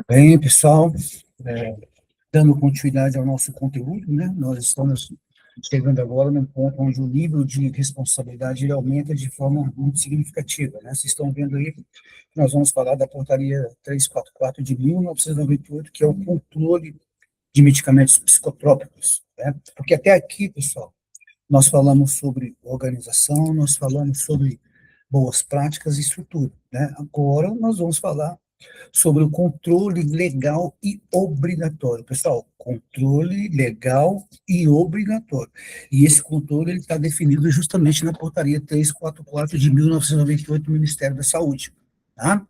Bem, pessoal, é, dando continuidade ao nosso conteúdo, né? Nós estamos chegando agora num ponto onde o nível de responsabilidade ele aumenta de forma muito significativa, né? Vocês estão vendo aí, nós vamos falar da portaria 344 de 1998, que é o controle de medicamentos psicotrópicos, né? Porque até aqui, pessoal, nós falamos sobre organização, nós falamos sobre boas práticas e estrutura, né? Agora nós vamos falar sobre o controle legal e obrigatório. Pessoal, controle legal e obrigatório. E esse controle está definido justamente na portaria 344 de 1998 do Ministério da Saúde. Tá?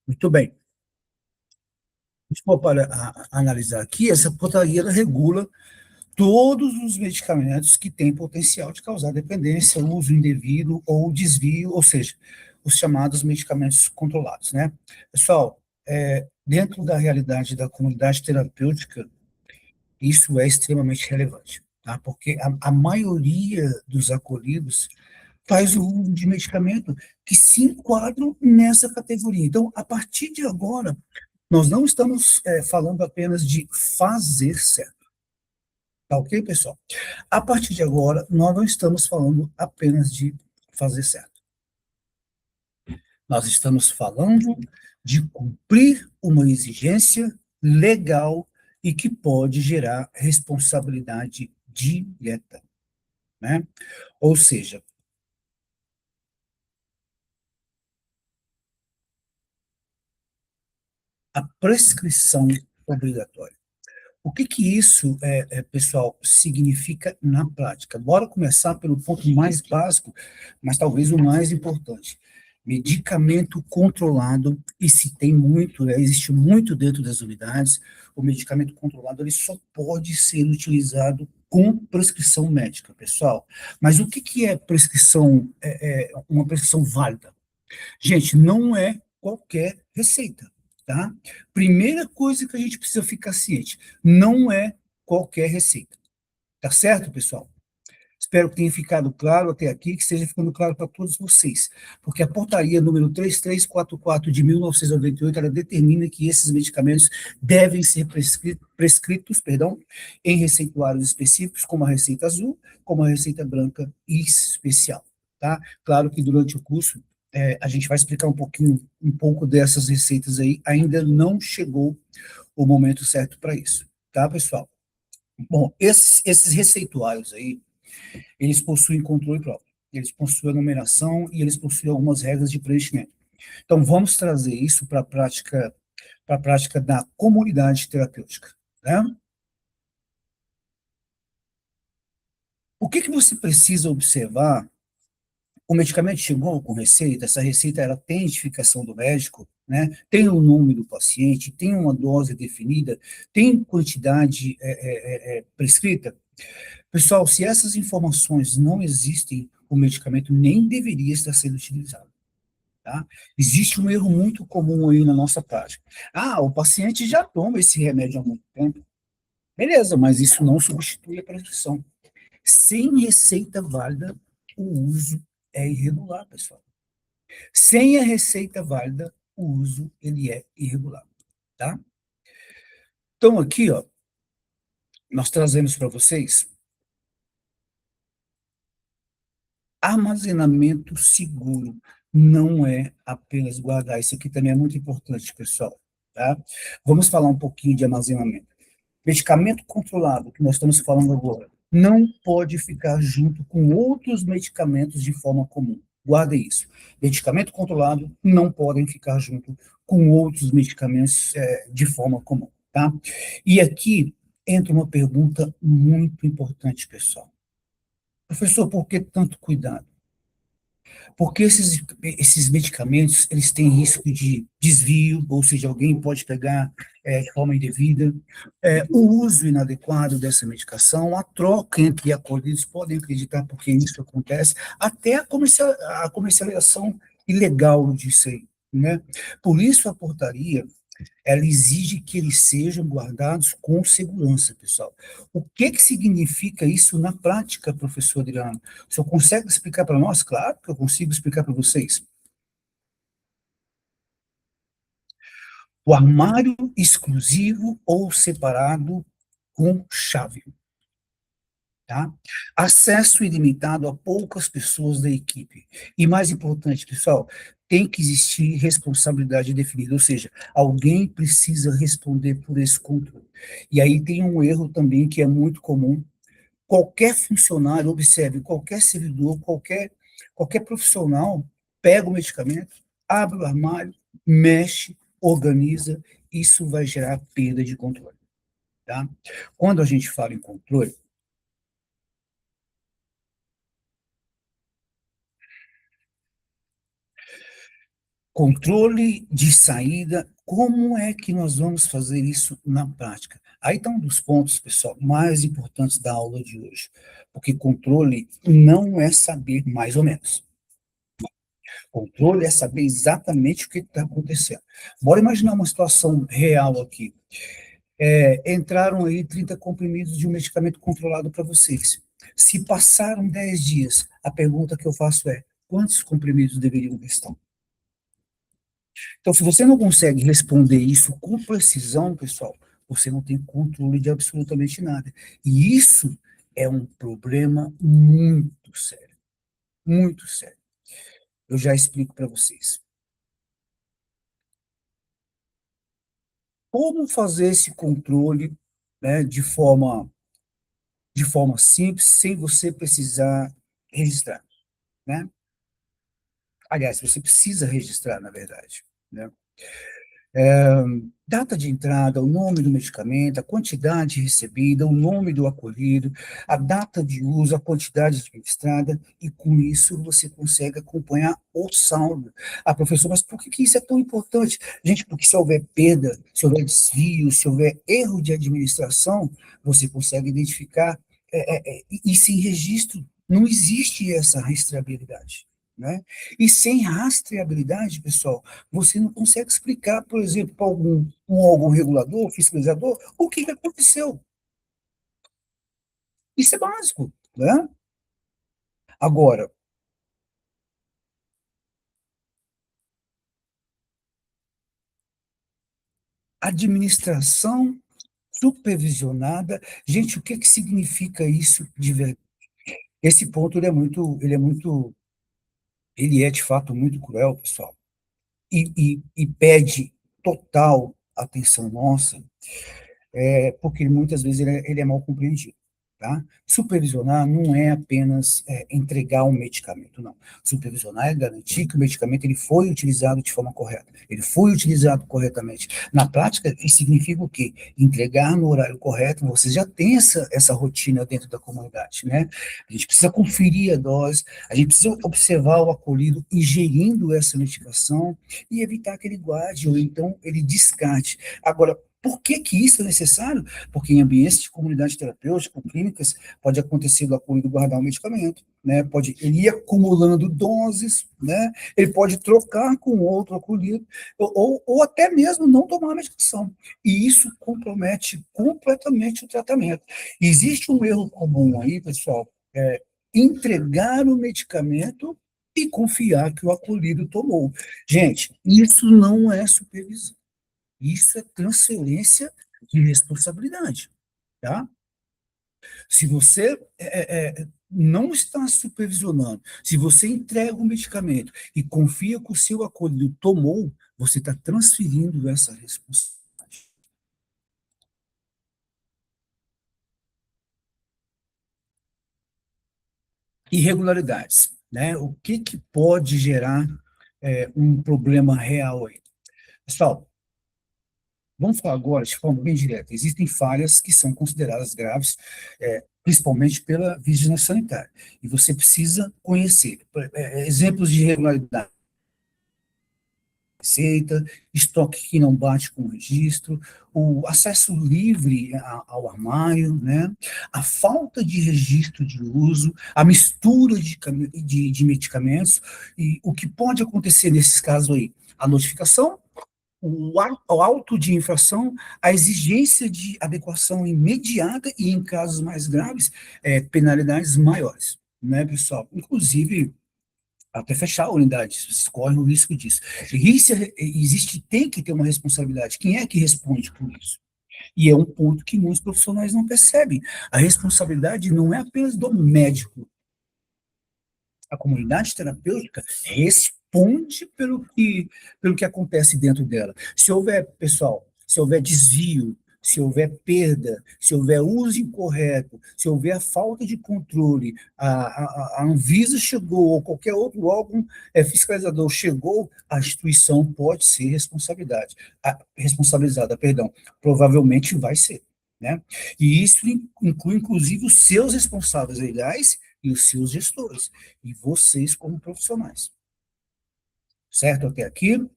Muito bem. Se for para analisar aqui, essa portaria ela regula todos os medicamentos que têm potencial de causar dependência, uso indevido ou desvio, ou seja, os chamados medicamentos controlados, né? Pessoal, dentro da realidade da comunidade terapêutica, isso é extremamente relevante, tá? Porque a maioria dos acolhidos faz o uso de medicamento que se enquadram nessa categoria. Então, a partir de agora, nós não estamos falando apenas de fazer certo. Tá ok, pessoal? A partir de agora, nós não estamos falando apenas de fazer certo. Nós estamos falando de cumprir uma exigência legal e que pode gerar responsabilidade direta, né? Ou seja, a prescrição obrigatória. O que que isso, pessoal, significa na prática? Bora começar pelo ponto mais básico, mas talvez o mais importante. Medicamento controlado, e se tem muito, existe muito dentro das unidades, o medicamento controlado ele só pode ser utilizado com prescrição médica, pessoal. Mas o que que é prescrição, uma prescrição válida? Gente, não é qualquer receita, tá? Primeira coisa que a gente precisa ficar ciente, não é qualquer receita. Tá certo, pessoal? Espero que tenha ficado claro até aqui, que esteja ficando claro para todos vocês, porque a portaria número 3344 de 1998, ela determina que esses medicamentos devem ser prescritos, em receituários específicos, como a receita azul, como a receita branca e especial, tá? Claro que durante o curso, a gente vai explicar um pouco dessas receitas aí, ainda não chegou o momento certo para isso, tá, pessoal? Bom, esses receituários aí, eles possuem controle próprio, eles possuem a numeração e eles possuem algumas regras de preenchimento. Então, vamos trazer isso para a prática da comunidade terapêutica, né? O que que você precisa observar? O medicamento chegou com receita, essa receita ela tem identificação do médico, né? Tem o nome do paciente, tem uma dose definida, tem quantidade prescrita. Pessoal, se essas informações não existem, o medicamento nem deveria estar sendo utilizado. Tá? Existe um erro muito comum aí na nossa prática. Ah, o paciente já toma esse remédio há muito tempo. Beleza, mas isso não substitui a prescrição. Sem receita válida, o uso é irregular, pessoal. Sem a receita válida, o uso ele é irregular, tá? Então aqui, ó, nós trazemos para vocês armazenamento seguro. Não é apenas guardar. Isso aqui também é muito importante, pessoal, tá? Vamos falar um pouquinho de armazenamento. Medicamento controlado, que nós estamos falando agora, não pode ficar junto com outros medicamentos de forma comum. Guardem isso. Medicamento controlado não podem ficar junto com outros medicamentos de forma comum, tá? E aqui entra uma pergunta muito importante, pessoal. Professor, por que tanto cuidado? Porque esses medicamentos, eles têm risco de desvio, ou seja, alguém pode pegar de forma indevida, o uso inadequado dessa medicação, a troca entre acolhidos, podem acreditar porque isso acontece, até a comercialização ilegal disso aí, né? Por isso a portaria, ela exige que eles sejam guardados com segurança, pessoal. O que que significa isso na prática, professor Adriano? O senhor consegue explicar para nós? Claro que eu consigo explicar para vocês. O armário exclusivo ou separado com chave, tá? Acesso ilimitado a poucas pessoas da equipe. E mais importante, pessoal, tem que existir responsabilidade definida, ou seja, alguém precisa responder por esse controle. E aí tem um erro também que é muito comum. Qualquer funcionário, observe, qualquer servidor, qualquer profissional pega o medicamento, abre o armário, mexe, organiza, isso vai gerar perda de controle, tá? Quando a gente fala em controle, controle de saída, como é que nós vamos fazer isso na prática? Aí está um dos pontos, pessoal, mais importantes da aula de hoje, porque controle não é saber mais ou menos. Controle é saber exatamente o que está acontecendo. Bora imaginar uma situação real aqui. Entraram aí 30 comprimidos de um medicamento controlado para vocês. Se passaram 10 dias, a pergunta que eu faço é: quantos comprimidos deveriam restar? Então, se você não consegue responder isso com precisão, pessoal, você não tem controle de absolutamente nada. E isso é um problema muito sério, muito sério. Eu já explico para vocês. Como fazer esse controle, né, de forma simples, sem você precisar registrar, né? Aliás, você precisa registrar, na verdade, né? Data de entrada, o nome do medicamento, a quantidade recebida, o nome do acolhido, a data de uso, a quantidade administrada, e com isso você consegue acompanhar o saldo. Ah, professor, mas por que que isso é tão importante? Gente, porque se houver perda, se houver desvio, se houver erro de administração, você consegue identificar e sem registro. Não existe essa rastreabilidade, né? E sem rastreabilidade, pessoal, você não consegue explicar, por exemplo, para um órgão regulador, fiscalizador, o que que aconteceu. Isso é básico, né? Agora, administração supervisionada, gente, o que que significa isso de verdade? Esse ponto ele é de fato muito cruel, pessoal, e pede total atenção nossa, porque muitas vezes ele é mal compreendido. Tá? Supervisionar não é apenas entregar um medicamento, não. Supervisionar é garantir que o medicamento ele foi utilizado de forma correta, ele foi utilizado corretamente. Na prática, isso significa o quê? Entregar no horário correto, você já tem essa rotina dentro da comunidade, né? A gente precisa conferir a dose, a gente precisa observar o acolhido ingerindo essa medicação e evitar que ele guarde ou então ele descarte. Agora, por que que isso é necessário? Porque em ambientes de comunidade terapêutica, clínicas, pode acontecer do acolhido guardar um medicamento, né? Pode ele ir acumulando doses, né? Ele pode trocar com outro acolhido, ou até mesmo não tomar a medicação. E isso compromete completamente o tratamento. Existe um erro comum aí, pessoal, entregar o medicamento e confiar que o acolhido tomou. Gente, isso não é supervisão. Isso é transferência de responsabilidade, tá? Se você não está supervisionando, se você entrega o medicamento e confia que o seu acolhido tomou, você está transferindo essa responsabilidade. Irregularidades, né? O que que pode gerar um problema real aí? Pessoal, vamos falar agora de forma bem direta. Existem falhas que são consideradas graves, principalmente pela vigilância sanitária. E você precisa conhecer exemplos de irregularidade. Receita, estoque que não bate com o registro, o acesso livre ao armário, né? A falta de registro de uso, a mistura de medicamentos, e o que pode acontecer nesses casos aí? A notificação, o auto de infração, a exigência de adequação imediata e, em casos mais graves, penalidades maiores, né, pessoal? Inclusive, até fechar a unidade, vocês correm o risco disso. E se existe, tem que ter uma responsabilidade. Quem é que responde por isso? E é um ponto que muitos profissionais não percebem. A responsabilidade não é apenas do médico. A comunidade terapêutica responde pelo que acontece dentro dela. Se houver, pessoal, se houver desvio, se houver perda, se houver uso incorreto, se houver falta de controle, a Anvisa chegou, ou qualquer outro órgão fiscalizador chegou, a instituição pode ser responsabilizada, perdão, provavelmente vai ser. Né? E isso inclui, inclusive, os seus responsáveis legais e os seus gestores, e vocês como profissionais. Certo até aqui?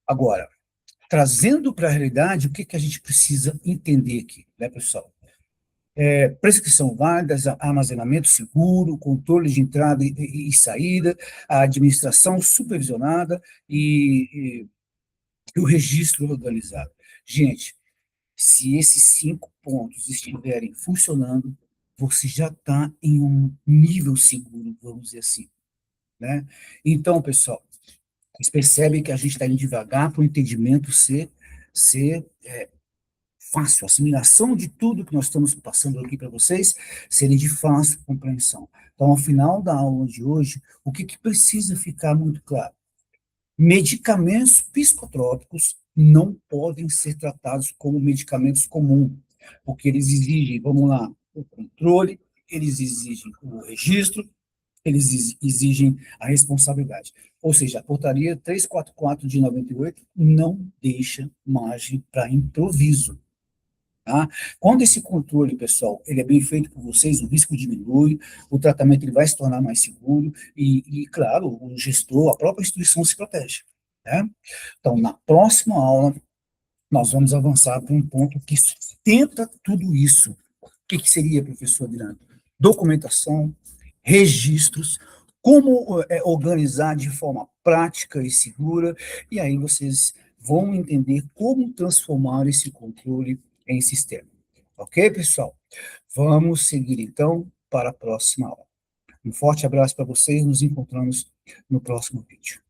Agora, trazendo para a realidade, o que, que a gente precisa entender aqui, né, pessoal? Prescrição válida, armazenamento seguro, controle de entrada e saída, a administração supervisionada e o registro organizado. Gente, se esses 5 pontos estiverem funcionando, você já está em um nível seguro, vamos dizer assim, né? Então, pessoal, vocês percebem que a gente está indo devagar para o entendimento ser fácil, a assimilação de tudo que nós estamos passando aqui para vocês serem de fácil compreensão. Então, ao final da aula de hoje, o que, que precisa ficar muito claro? Medicamentos psicotrópicos não podem ser tratados como medicamentos comuns, porque eles exigem, vamos lá, o controle, eles exigem o registro, eles exigem a responsabilidade. Ou seja, a portaria 344 de 98 não deixa margem para improviso. Tá? Quando esse controle, pessoal, ele é bem feito por vocês, o risco diminui, o tratamento ele vai se tornar mais seguro claro, o gestor, a própria instituição se protege. Né? Então, na próxima aula, nós vamos avançar para um ponto que sustenta tudo isso. O que, que seria, professor Adriano? Documentação, registros, como organizar de forma prática e segura, e aí vocês vão entender como transformar esse controle em sistema. Ok, pessoal? Vamos seguir, então, para a próxima aula. Um forte abraço para vocês, nos encontramos no próximo vídeo.